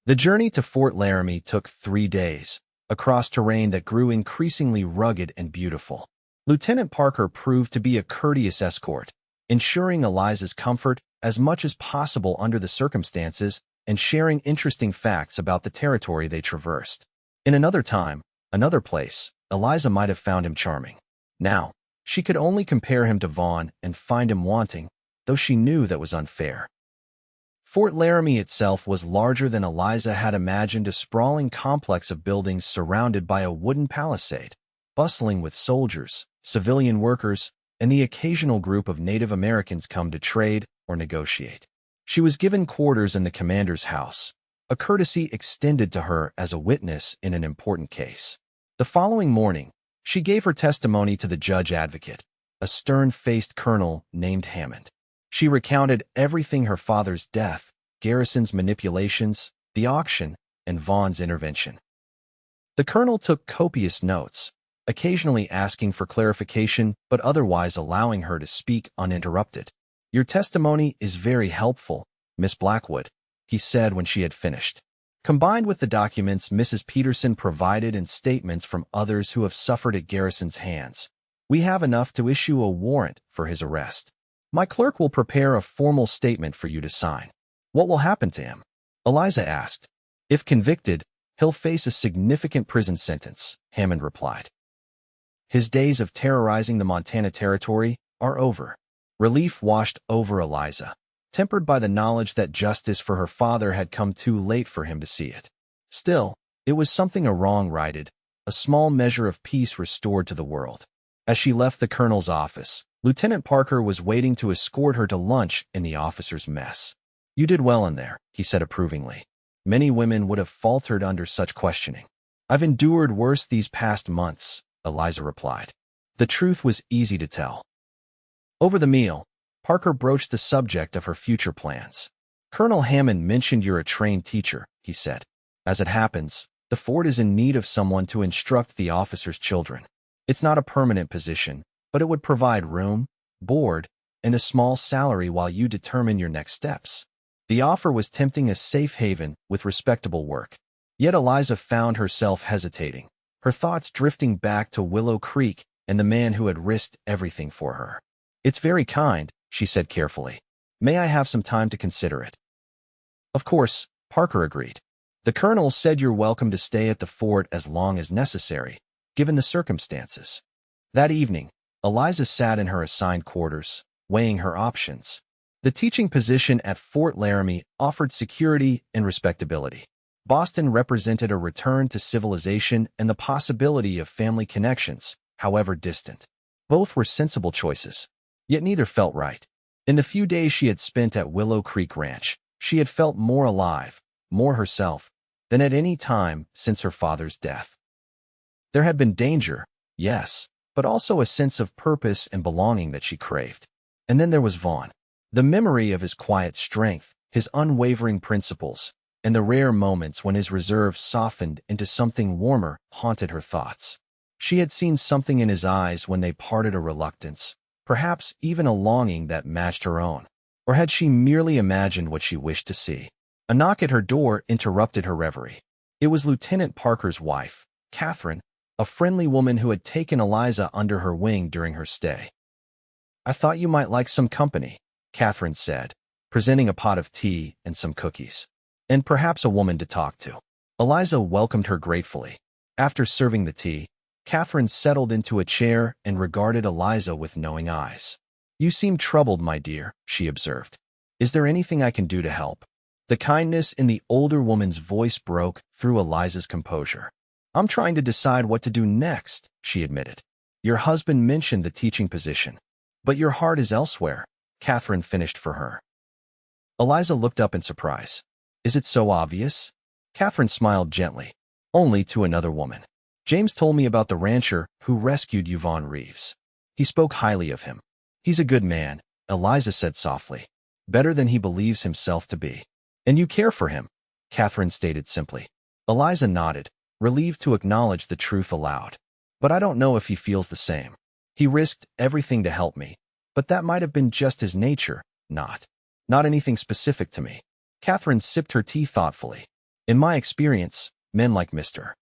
The journey to Fort Laramie took 3 days, across terrain that grew increasingly rugged and beautiful. Lieutenant Parker proved to be a courteous escort, ensuring Eliza's comfort as much as possible under the circumstances and sharing interesting facts about the territory they traversed. In another time, another place, Eliza might have found him charming. Now, she could only compare him to Vaughn and find him wanting, though she knew that was unfair. Fort Laramie itself was larger than Eliza had imagined, a sprawling complex of buildings surrounded by a wooden palisade, bustling with soldiers, civilian workers, and the occasional group of Native Americans come to trade or negotiate. She was given quarters in the commander's house, a courtesy extended to her as a witness in an important case. The following morning, she gave her testimony to the judge advocate, a stern-faced colonel named Hammond. She recounted everything: her father's death, Garrison's manipulations, the auction, and Vaughn's intervention. The colonel took copious notes, occasionally asking for clarification but otherwise allowing her to speak uninterrupted. "Your testimony is very helpful, Miss Blackwood," he said when she had finished. "Combined with the documents Mrs. Peterson provided and statements from others who have suffered at Garrison's hands, we have enough to issue a warrant for his arrest. My clerk will prepare a formal statement for you to sign." "What will happen to him?" Eliza asked. "If convicted, he'll face a significant prison sentence," Hammond replied. "His days of terrorizing the Montana Territory are over." Relief washed over Eliza, tempered by the knowledge that justice for her father had come too late for him to see it. Still, it was something a wrong righted, a small measure of peace restored to the world. As she left the colonel's office, Lieutenant Parker was waiting to escort her to lunch in the officers' mess. "You did well in there," he said approvingly. "Many women would have faltered under such questioning." "I've endured worse these past months," Eliza replied. The truth was easy to tell. Over the meal, Parker broached the subject of her future plans. "Colonel Hammond mentioned you're a trained teacher," he said. "As it happens, the fort is in need of someone to instruct the officers' children. It's not a permanent position, but it would provide room, board, and a small salary while you determine your next steps. The offer was tempting a safe haven with respectable work. Yet Eliza found herself hesitating, her thoughts drifting back to Willow Creek and the man who had risked everything for her. "It's very kind," she said carefully. "May I have some time to consider it?" "Of course," Parker agreed. "The colonel said you're welcome to stay at the fort as long as necessary, given the circumstances." That evening, Eliza sat in her assigned quarters, weighing her options. The teaching position at Fort Laramie offered security and respectability. Boston represented a return to civilization and the possibility of family connections, however distant. Both were sensible choices, yet neither felt right. In the few days she had spent at Willow Creek Ranch, she had felt more alive, more herself, than at any time since her father's death. There had been danger, yes, but also a sense of purpose and belonging that she craved. And then there was Vaughn. The memory of his quiet strength, his unwavering principles, and the rare moments when his reserve softened into something warmer haunted her thoughts. She had seen something in his eyes when they parted, a reluctance, perhaps even a longing that matched her own. Or had she merely imagined what she wished to see? A knock at her door interrupted her reverie. It was Lieutenant Parker's wife, Catherine, a friendly woman who had taken Eliza under her wing during her stay. "I thought you might like some company," Catherine said, presenting a pot of tea and some cookies. "And perhaps a woman to talk to." Eliza welcomed her gratefully. After serving the tea, Catherine settled into a chair and regarded Eliza with knowing eyes. "You seem troubled, my dear," she observed. "Is there anything I can do to help?" The kindness in the older woman's voice broke through Eliza's composure. "I'm trying to decide what to do next," she admitted. "Your husband mentioned the teaching position, but your heart is elsewhere," Catherine finished for her. Eliza looked up in surprise. "Is it so obvious?" Catherine smiled gently. "Only to another woman. James told me about the rancher who rescued you, Vaughn Reeves. He spoke highly of him." "He's a good man," Eliza said softly. "Better than he believes himself to be." "And you care for him," Catherine stated simply. Eliza nodded, relieved to acknowledge the truth aloud. "But I don't know if he feels the same. He risked everything to help me, but that might have been just his nature, not anything specific to me." Catherine sipped her tea thoughtfully. "In my experience, men like Mr.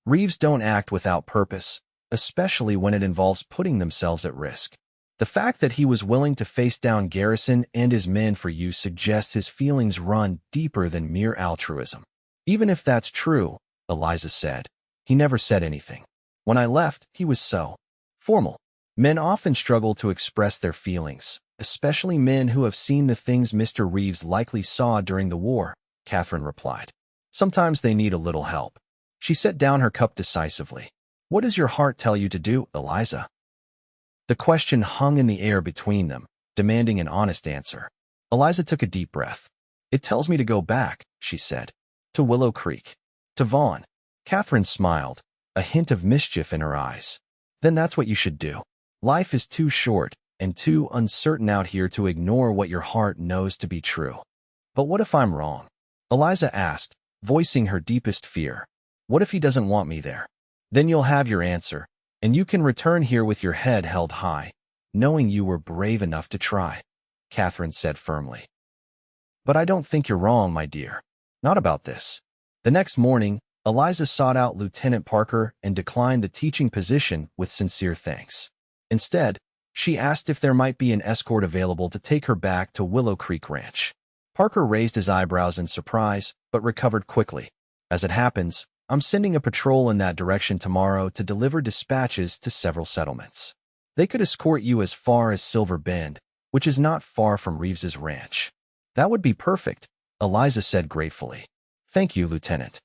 Reeves don't act without purpose, especially when it involves putting themselves at risk. The fact that he was willing to face down Garrison and his men for you suggests his feelings run deeper than mere altruism." "Even if that's true," Eliza said, "he never said anything. When I left, he was so formal." "Men often struggle to express their feelings, especially men who have seen the things Mr. Reeves likely saw during the war," Catherine replied. "Sometimes they need a little help." She set down her cup decisively. "What does your heart tell you to do, Eliza?" The question hung in the air between them, demanding an honest answer. Eliza took a deep breath. "It tells me to go back," she said. "To Willow Creek. To Vaughn." Catherine smiled, a hint of mischief in her eyes. "Then that's what you should do. Life is too short and too uncertain out here to ignore what your heart knows to be true." "But what if I'm wrong?" Eliza asked, voicing her deepest fear. "What if he doesn't want me there?" "Then you'll have your answer, and you can return here with your head held high, knowing you were brave enough to try," Catherine said firmly. "But I don't think you're wrong, my dear. Not about this." The next morning, Eliza sought out Lieutenant Parker and declined the teaching position with sincere thanks. Instead, she asked if there might be an escort available to take her back to Willow Creek Ranch. Parker raised his eyebrows in surprise, but recovered quickly. "As it happens, I'm sending a patrol in that direction tomorrow to deliver dispatches to several settlements. They could escort you as far as Silver Bend, which is not far from Reeves's ranch." "That would be perfect," Eliza said gratefully. "Thank you, Lieutenant."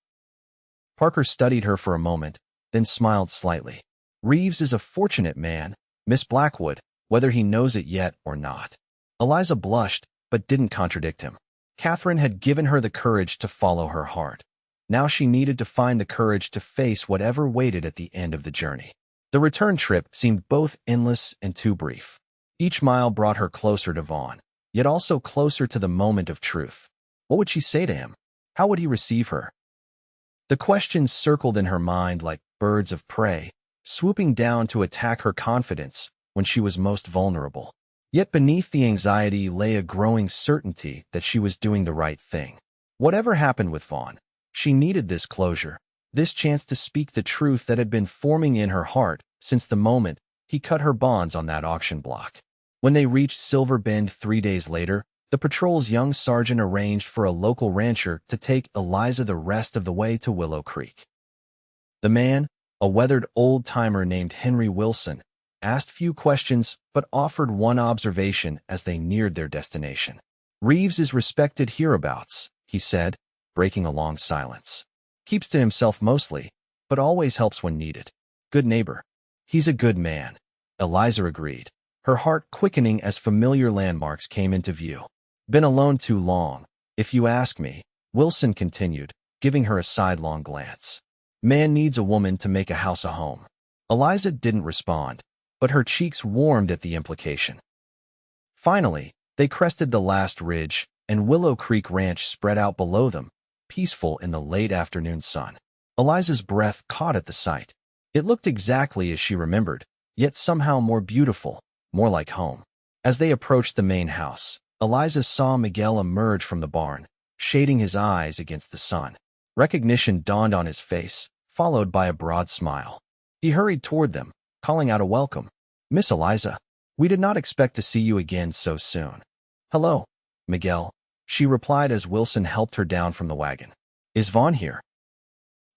Parker studied her for a moment, then smiled slightly. "Reeves is a fortunate man, Miss Blackwood, whether he knows it yet or not." Eliza blushed, but didn't contradict him. Catherine had given her the courage to follow her heart. Now she needed to find the courage to face whatever waited at the end of the journey. The return trip seemed both endless and too brief. Each mile brought her closer to Vaughn, yet also closer to the moment of truth. What would she say to him? How would he receive her? The questions circled in her mind like birds of prey, swooping down to attack her confidence, when she was most vulnerable. Yet beneath the anxiety lay a growing certainty that she was doing the right thing. Whatever happened with Vaughn, she needed this closure, this chance to speak the truth that had been forming in her heart since the moment he cut her bonds on that auction block. When they reached Silver Bend 3 days later, the patrol's young sergeant arranged for a local rancher to take Eliza the rest of the way to Willow Creek. The man, a weathered old-timer named Henry Wilson, asked few questions but offered one observation as they neared their destination. "Reeves is respected hereabouts," he said, breaking a long silence. "Keeps to himself mostly, but always helps when needed. Good neighbor." "He's a good man," Eliza agreed, her heart quickening as familiar landmarks came into view. "Been alone too long, if you ask me," Wilson continued, giving her a sidelong glance. "Man needs a woman to make a house a home." Eliza didn't respond, but her cheeks warmed at the implication. Finally, they crested the last ridge, and Willow Creek Ranch spread out below them, peaceful in the late afternoon sun. Eliza's breath caught at the sight. It looked exactly as she remembered, yet somehow more beautiful, more like home. As they approached the main house, Eliza saw Miguel emerge from the barn, shading his eyes against the sun. Recognition dawned on his face, followed by a broad smile. He hurried toward them, calling out a welcome. "Miss Eliza, we did not expect to see you again so soon." "Hello, Miguel," she replied as Wilson helped her down from the wagon. "Is Vaughn here?"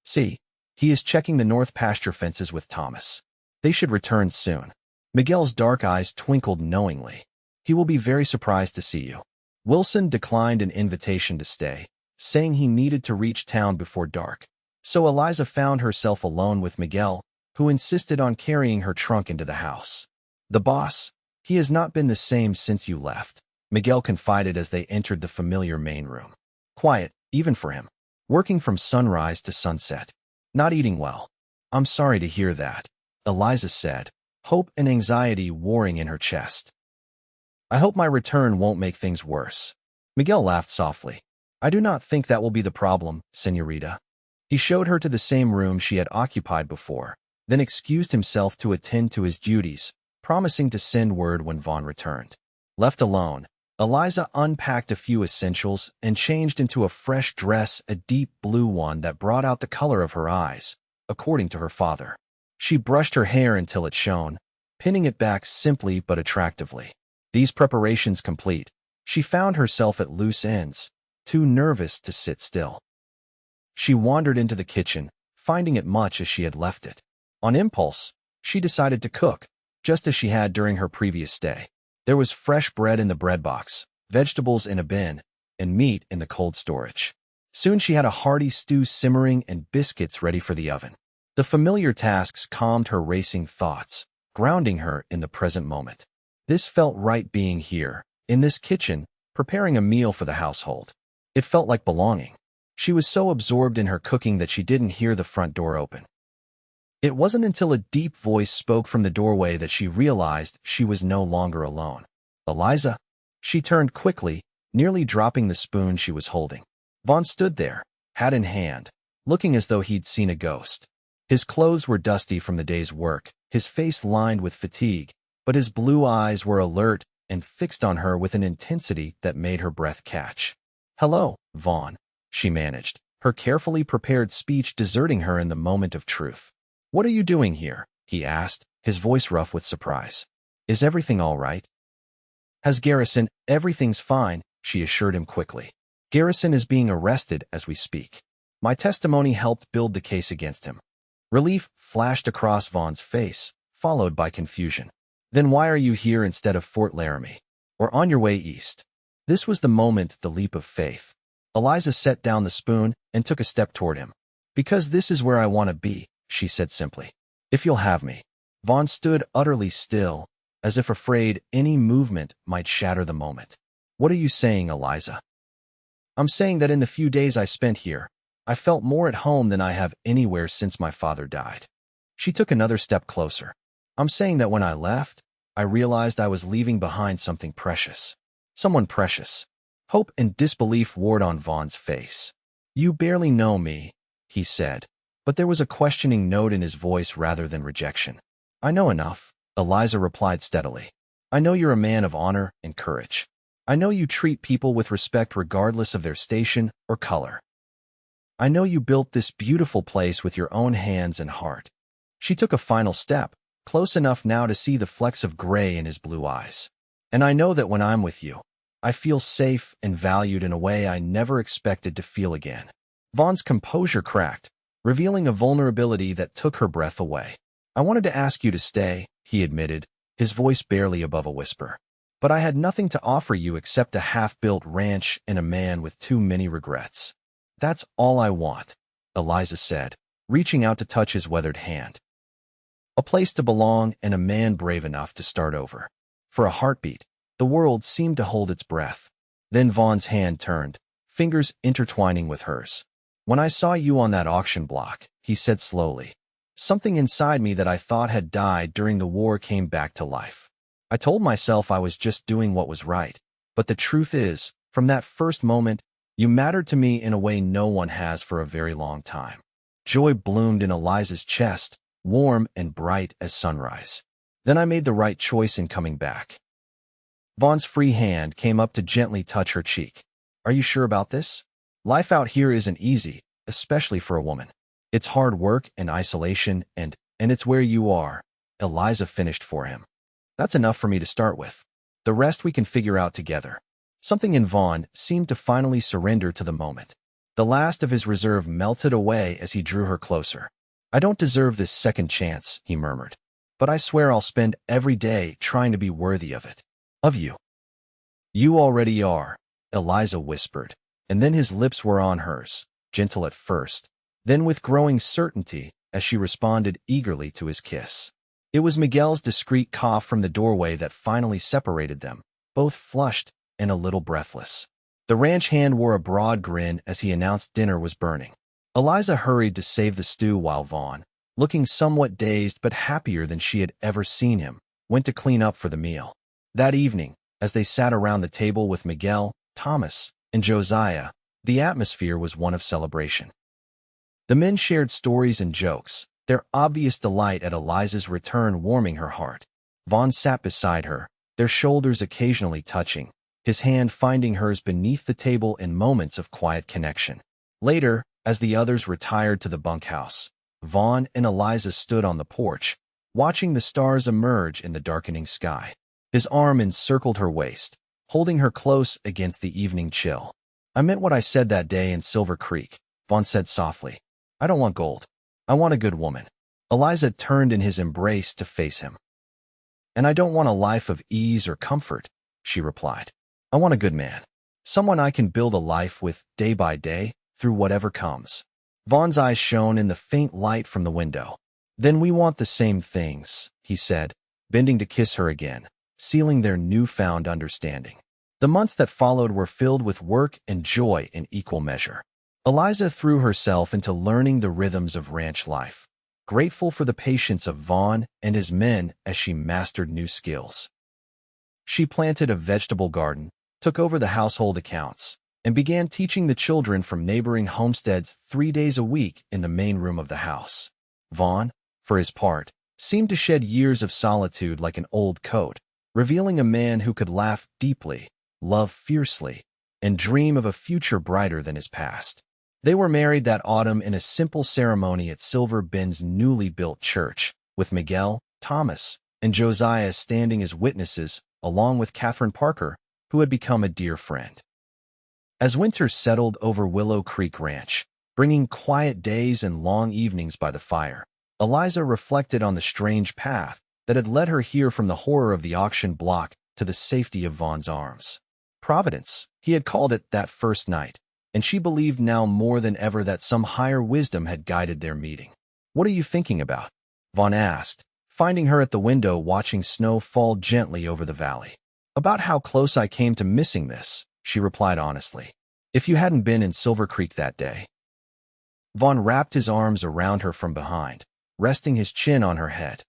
"See, he is checking the north pasture fences with Thomas. They should return soon." Miguel's dark eyes twinkled knowingly. "He will be very surprised to see you." Wilson declined an invitation to stay, saying he needed to reach town before dark. So Eliza found herself alone with Miguel, who insisted on carrying her trunk into the house. "The boss, he has not been the same since you left," Miguel confided as they entered the familiar main room. "Quiet, even for him. Working from sunrise to sunset. Not eating well." "I'm sorry to hear that," Eliza said, hope and anxiety warring in her chest. "I hope my return won't make things worse." Miguel laughed softly. "I do not think that will be the problem, señorita." He showed her to the same room she had occupied before, then excused himself to attend to his duties, promising to send word when Vaughn returned. Left alone, Eliza unpacked a few essentials and changed into a fresh dress, a deep blue one that brought out the color of her eyes, according to her father. She brushed her hair until it shone, pinning it back simply but attractively. These preparations complete, she found herself at loose ends, too nervous to sit still. She wandered into the kitchen, finding it much as she had left it. On impulse, she decided to cook, just as she had during her previous stay. There was fresh bread in the bread box, vegetables in a bin, and meat in the cold storage. Soon she had a hearty stew simmering and biscuits ready for the oven. The familiar tasks calmed her racing thoughts, grounding her in the present moment. This felt right, being here, in this kitchen, preparing a meal for the household. It felt like belonging. She was so absorbed in her cooking that she didn't hear the front door open. It wasn't until a deep voice spoke from the doorway that she realized she was no longer alone. "Eliza?" She turned quickly, nearly dropping the spoon she was holding. Vaughn stood there, hat in hand, looking as though he'd seen a ghost. His clothes were dusty from the day's work, his face lined with fatigue, but his blue eyes were alert and fixed on her with an intensity that made her breath catch. "Hello, Vaughn," she managed, her carefully prepared speech deserting her in the moment of truth. "What are you doing here?" he asked, his voice rough with surprise. "Is everything all right?" "Has Garrison?" "Everything's fine," she assured him quickly. "Garrison is being arrested as we speak. My testimony helped build the case against him." Relief flashed across Vaughn's face, followed by confusion. "Then why are you here instead of Fort Laramie? Or on your way east?" This was the moment, the leap of faith. Eliza set down the spoon and took a step toward him. "Because this is where I want to be," she said simply. "If you'll have me." Vaughn stood utterly still, as if afraid any movement might shatter the moment. "What are you saying, Eliza?" "I'm saying that in the few days I spent here, I felt more at home than I have anywhere since my father died." She took another step closer. "I'm saying that when I left, I realized I was leaving behind something precious. Someone precious." Hope and disbelief warred on Vaughn's face. "You barely know me," he said, but there was a questioning note in his voice rather than rejection. "I know enough. Eliza replied steadily. I know you're a man of honor and courage. I know you treat people with respect regardless of their station or color. I know you built this beautiful place with your own hands and heart. She took a final step, close enough now to see the flecks of gray in his blue eyes. And I know that when I'm with you, I feel safe and valued in a way I never expected to feel again. Vaughn's composure cracked, revealing a vulnerability that took her breath away. I wanted to ask you to stay, he admitted, his voice barely above a whisper. But I had nothing to offer you except a half-built ranch and a man with too many regrets. That's all I want, Eliza said, reaching out to touch his weathered hand. A place to belong and a man brave enough to start over. For a heartbeat, the world seemed to hold its breath. Then Vaughn's hand turned, fingers intertwining with hers. When I saw you on that auction block, he said slowly, something inside me that I thought had died during the war came back to life. I told myself I was just doing what was right. But the truth is, from that first moment, you mattered to me in a way no one has for a very long time. Joy bloomed in Eliza's chest, warm and bright as sunrise. Then I made the right choice in coming back. Vaughn's free hand came up to gently touch her cheek. Are you sure about this? Life out here isn't easy, especially for a woman. It's hard work and isolation, and it's where you are. Eliza finished for him. That's enough for me to start with. The rest we can figure out together. Something in Vaughn seemed to finally surrender to the moment. The last of his reserve melted away as he drew her closer. I don't deserve this second chance, he murmured. But I swear I'll spend every day trying to be worthy of it. Of you. You already are, Eliza whispered, and then his lips were on hers, gentle at first, then with growing certainty as she responded eagerly to his kiss. It was Miguel's discreet cough from the doorway that finally separated them, both flushed and a little breathless. The ranch hand wore a broad grin as he announced dinner was burning. Eliza hurried to save the stew while Vaughn, looking somewhat dazed but happier than she had ever seen him, went to clean up for the meal. That evening, as they sat around the table with Miguel, Thomas, and Josiah, the atmosphere was one of celebration. The men shared stories and jokes, their obvious delight at Eliza's return warming her heart. Vaughn sat beside her, their shoulders occasionally touching, his hand finding hers beneath the table in moments of quiet connection. Later, as the others retired to the bunkhouse, Vaughn and Eliza stood on the porch, watching the stars emerge in the darkening sky. His arm encircled her waist, holding her close against the evening chill. I meant what I said that day in Silver Creek, Vaughn said softly. I don't want gold. I want a good woman. Eliza turned in his embrace to face him. And I don't want a life of ease or comfort, she replied. I want a good man. Someone I can build a life with day by day, through whatever comes. Vaughn's eyes shone in the faint light from the window. Then we want the same things, he said, bending to kiss her again, sealing their newfound understanding. The months that followed were filled with work and joy in equal measure. Eliza threw herself into learning the rhythms of ranch life, grateful for the patience of Vaughn and his men as she mastered new skills. She planted a vegetable garden, took over the household accounts, and began teaching the children from neighboring homesteads 3 days a week in the main room of the house. Vaughn, for his part, seemed to shed years of solitude like an old coat, revealing a man who could laugh deeply, love fiercely, and dream of a future brighter than his past. They were married that autumn in a simple ceremony at Silver Bend's newly built church, with Miguel, Thomas, and Josiah standing as witnesses, along with Catherine Parker, who had become a dear friend. As winter settled over Willow Creek Ranch, bringing quiet days and long evenings by the fire, Eliza reflected on the strange path that had led her here from the horror of the auction block to the safety of Vaughn's arms. Providence, he had called it that first night, and she believed now more than ever that some higher wisdom had guided their meeting. What are you thinking about? Vaughn asked, finding her at the window watching snow fall gently over the valley. About how close I came to missing this, she replied honestly. If you hadn't been in Silver Creek that day. Vaughn wrapped his arms around her from behind, resting his chin on her head.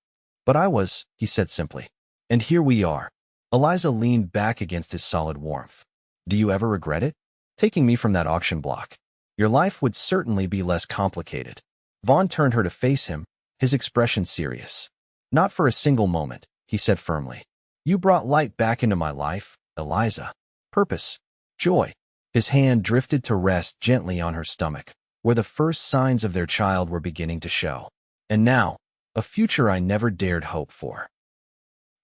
But I was, he said simply. And here we are. Eliza leaned back against his solid warmth. Do you ever regret it? Taking me from that auction block. Your life would certainly be less complicated. Vaughn turned her to face him, his expression serious. Not for a single moment, he said firmly. You brought light back into my life, Eliza. Purpose. Joy. His hand drifted to rest gently on her stomach, where the first signs of their child were beginning to show. And now, a future I never dared hope for.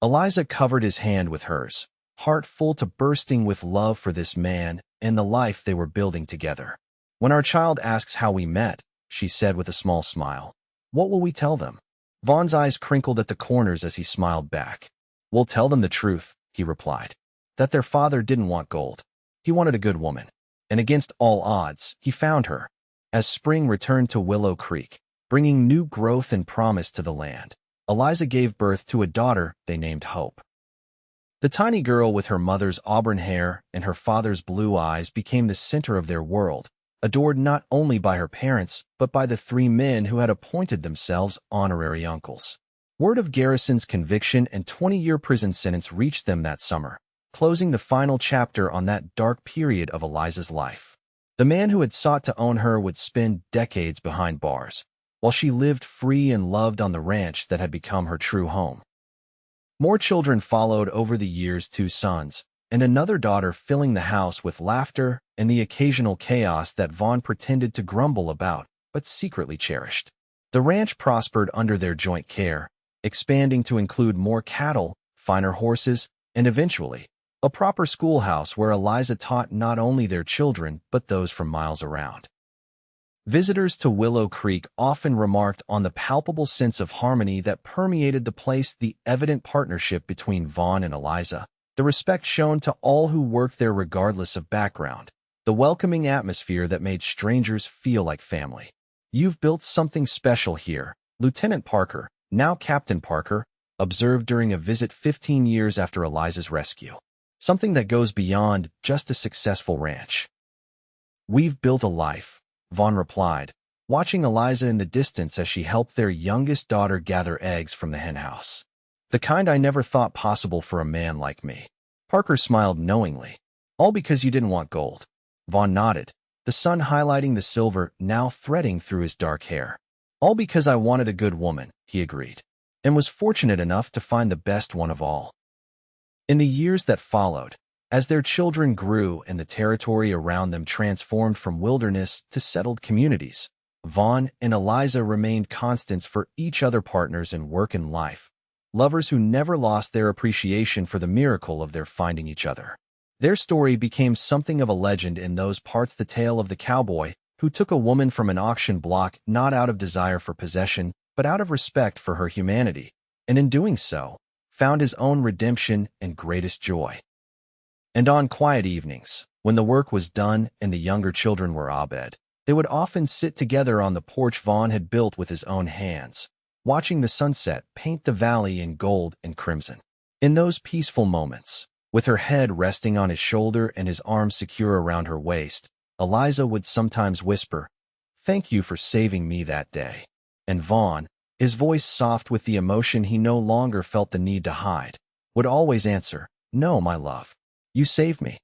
Eliza covered his hand with hers, heart full to bursting with love for this man and the life they were building together. When our child asks how we met, she said with a small smile, what will we tell them? Vaughn's eyes crinkled at the corners as he smiled back. We'll tell them the truth, he replied, that their father didn't want gold. He wanted a good woman. And against all odds, he found her. As spring returned to Willow Creek, bringing new growth and promise to the land, Eliza gave birth to a daughter they named Hope. The tiny girl with her mother's auburn hair and her father's blue eyes became the center of their world, adored not only by her parents, but by the 3 men who had appointed themselves honorary uncles. Word of Garrison's conviction and 20-year prison sentence reached them that summer, closing the final chapter on that dark period of Eliza's life. The man who had sought to own her would spend decades behind bars, while she lived free and loved on the ranch that had become her true home. More children followed over the years, 2 sons, and another daughter filling the house with laughter and the occasional chaos that Vaughn pretended to grumble about, but secretly cherished. The ranch prospered under their joint care, expanding to include more cattle, finer horses, and eventually, a proper schoolhouse where Eliza taught not only their children but those from miles around. Visitors to Willow Creek often remarked on the palpable sense of harmony that permeated the place, the evident partnership between Vaughn and Eliza, the respect shown to all who worked there regardless of background, the welcoming atmosphere that made strangers feel like family. You've built something special here, Lieutenant Parker, now Captain Parker, observed during a visit 15 years after Eliza's rescue. Something that goes beyond just a successful ranch. We've built a life, Vaughn replied, watching Eliza in the distance as she helped their youngest daughter gather eggs from the henhouse. The kind I never thought possible for a man like me. Parker smiled knowingly. All because you didn't want gold. Vaughn nodded, the sun highlighting the silver now threading through his dark hair. All because I wanted a good woman, he agreed, and was fortunate enough to find the best one of all. In the years that followed, as their children grew and the territory around them transformed from wilderness to settled communities, Vaughn and Eliza remained constants for each other, partners in work and life, lovers who never lost their appreciation for the miracle of their finding each other. Their story became something of a legend in those parts, the tale of the cowboy who took a woman from an auction block not out of desire for possession, but out of respect for her humanity, and in doing so, found his own redemption and greatest joy. And on quiet evenings, when the work was done and the younger children were abed, they would often sit together on the porch Vaughn had built with his own hands, watching the sunset paint the valley in gold and crimson. In those peaceful moments, with her head resting on his shoulder and his arms secure around her waist, Eliza would sometimes whisper, "Thank you for saving me that day." And Vaughn, his voice soft with the emotion he no longer felt the need to hide, would always answer, "No, my love. You saved me.